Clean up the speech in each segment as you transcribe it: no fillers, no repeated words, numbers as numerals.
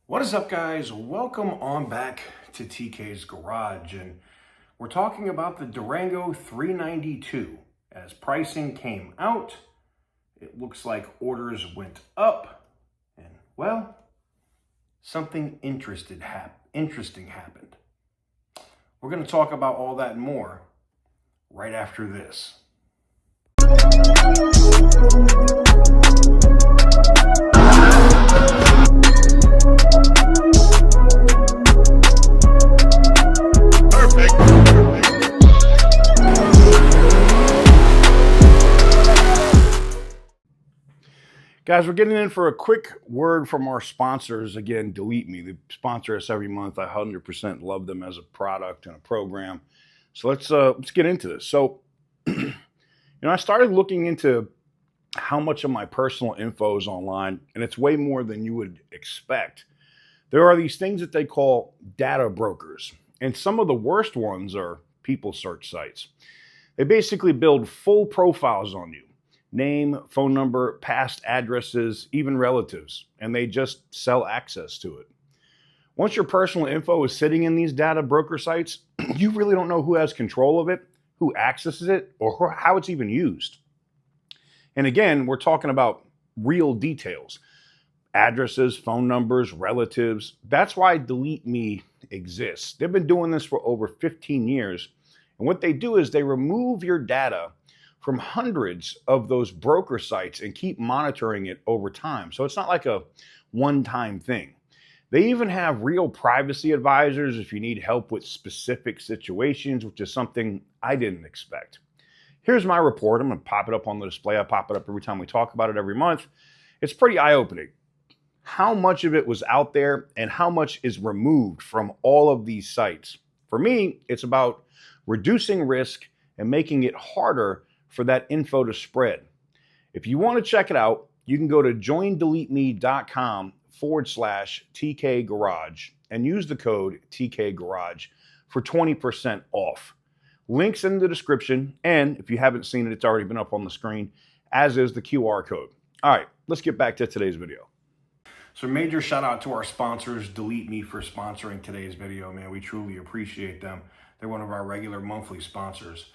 What is up, guys? Welcome on back to TK's Garage, and we're talking about the Durango 392. As pricing came out, it looks like orders went up, and well, something interesting happened. We're going to talk about all that and more right after this. Guys, we're getting in for a quick word from our sponsors. Again, Delete Me. They sponsor us every month. I 100% love them as a product and a program. So let's get into this. So, I started looking into how much of my personal info is online, and it's way more than you would expect. There are these things that they call data brokers, and some of the worst ones are people search sites. They basically build full profiles on you. Name, phone number, past addresses, even relatives, and they just sell access to it. Once your personal info is sitting in these data broker sites, you really don't know who has control of it, who accesses it, or how it's even used. And again, we're talking about real details. Addresses, phone numbers, relatives. That's why Delete Me exists. They've been doing this for over 15 years. And what they do is they remove your data from hundreds of those broker sites and keep monitoring it over time. So it's not like a one-time thing. They even have real privacy advisors if you need help with specific situations, which is something I didn't expect. Here's my report. I'm going to pop it up on the display. I pop it up every time we talk about it every month. It's pretty eye-opening how much of it was out there and how much is removed from all of these sites. For me, it's about reducing risk and making it harder for that info to spread. If you want to check it out, you can go to joindeleteme.com/TK Garage and use the code TK Garage for 20% off. Links in the description, and if you haven't seen it, it's already been up on the screen, as is the QR code. All right, let's get back to today's video. So major shout out to our sponsors, Delete Me, for sponsoring today's video, man. We truly appreciate them. They're one of our regular monthly sponsors.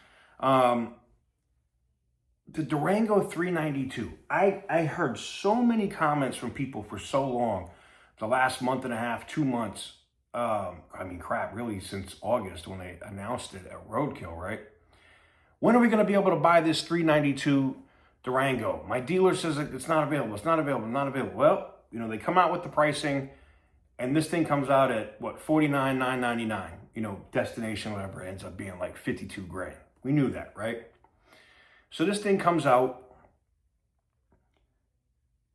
The Durango 392. I heard so many comments from people for so long, the last month and a half, 2 months. Really since August when they announced it at Roadkill, right? When are we going to be able to buy this 392 Durango? My dealer says it's not available. It's not available. Not available. Well, they come out with the pricing, and this thing comes out at what, $49,999. Destination, whatever, ends up being like 52 grand. We knew that, right? So this thing comes out.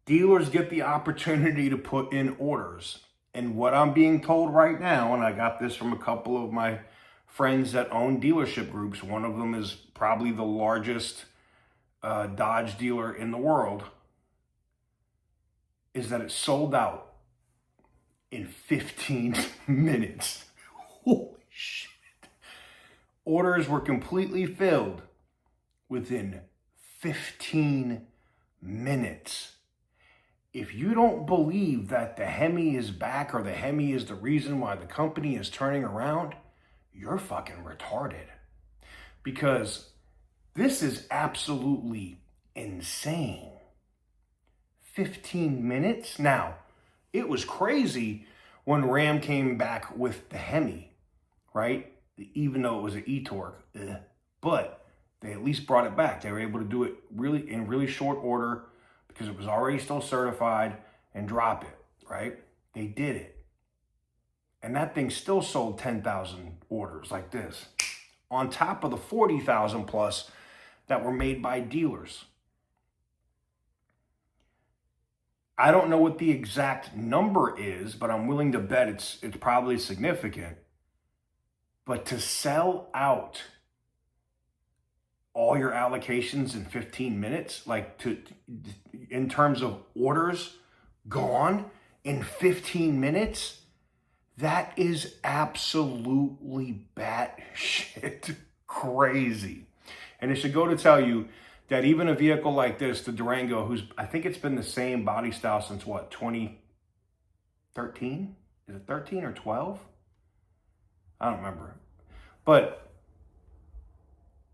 Dealers get the opportunity to put in orders. And what I'm being told right now, and I got this from a couple of my friends that own dealership groups, one of them is probably the largest Dodge dealer in the world, is that it sold out in 15 minutes. Holy shit. Orders were completely filled within 15 minutes. If you don't believe that the Hemi is back or the Hemi is the reason why the company is turning around, you're fucking retarded. Because this is absolutely insane. 15 minutes? Now, it was crazy when Ram came back with the Hemi, right? Even though it was an e-torque. But they at least brought it back. They were able to do it in really short order because it was already still certified and drop it, right? They did it. And that thing still sold 10,000 orders like this, on top of the 40,000 plus that were made by dealers. I don't know what the exact number is, but I'm willing to bet it's probably significant. But to sell out all your allocations in 15 minutes, in terms of orders gone in 15 minutes, that is absolutely batshit crazy. And it should go to tell you that even a vehicle like this, the Durango, I think it's been the same body style since what, 13? Is it 13 or 12? I don't remember. But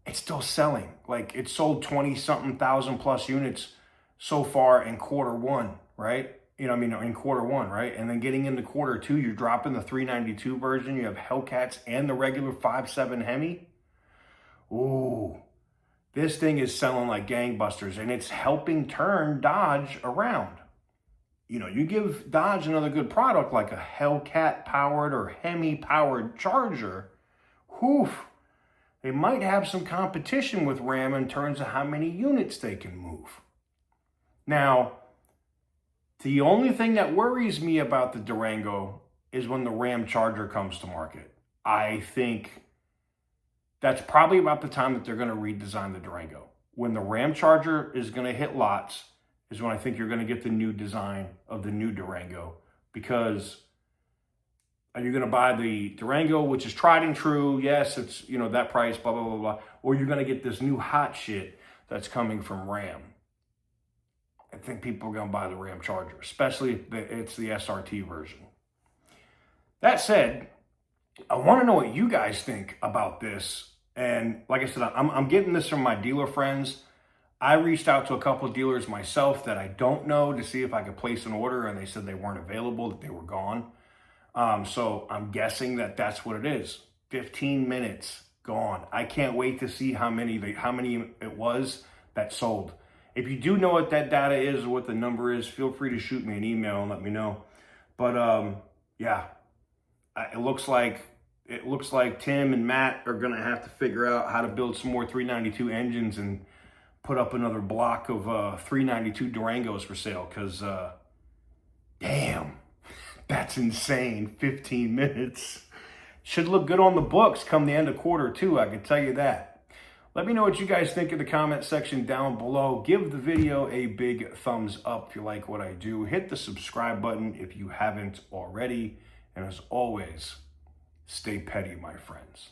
it's still selling. Like, it sold 20 something thousand plus units so far in quarter one, right? In quarter one, right? And then getting into quarter two, you're dropping the 392 version. You have Hellcats and the regular 5.7 Hemi. Ooh, this thing is selling like gangbusters, and it's helping turn Dodge around. You give Dodge another good product like a Hellcat powered or Hemi powered Charger, whew, they might have some competition with Ram in terms of how many units they can move. Now, the only thing that worries me about the Durango is when the Ram Charger comes to market. I think that's probably about the time that they're going to redesign the Durango. When the Ram Charger is going to hit lots is when I think you're going to get the new design of the new Durango, because are you going to buy the Durango, which is tried and true? Yes, it's, that price, blah, blah, blah, blah. Or you're going to get this new hot shit that's coming from Ram. I think people are going to buy the Ram Charger, especially if it's the SRT version. That said, I want to know what you guys think about this. And like I said, I'm getting this from my dealer friends. I reached out to a couple of dealers myself that I don't know to see if I could place an order, and they said they weren't available, that they were gone. So I'm guessing that that's what it is. 15 minutes gone. I can't wait to see how many it was that sold. If you do know what that data is or what the number is, feel free to shoot me an email and let me know. But yeah, it looks like Tim and Matt are gonna have to figure out how to build some more 392 engines and put up another block of 392 Durangos for sale. Because damn, that's insane. 15 minutes. Should look good on the books come the end of quarter two, I can tell you that. Let me know what you guys think in the comment section down below. Give the video a big thumbs up if you like what I do. Hit the subscribe button if you haven't already. And as always, stay petty, my friends.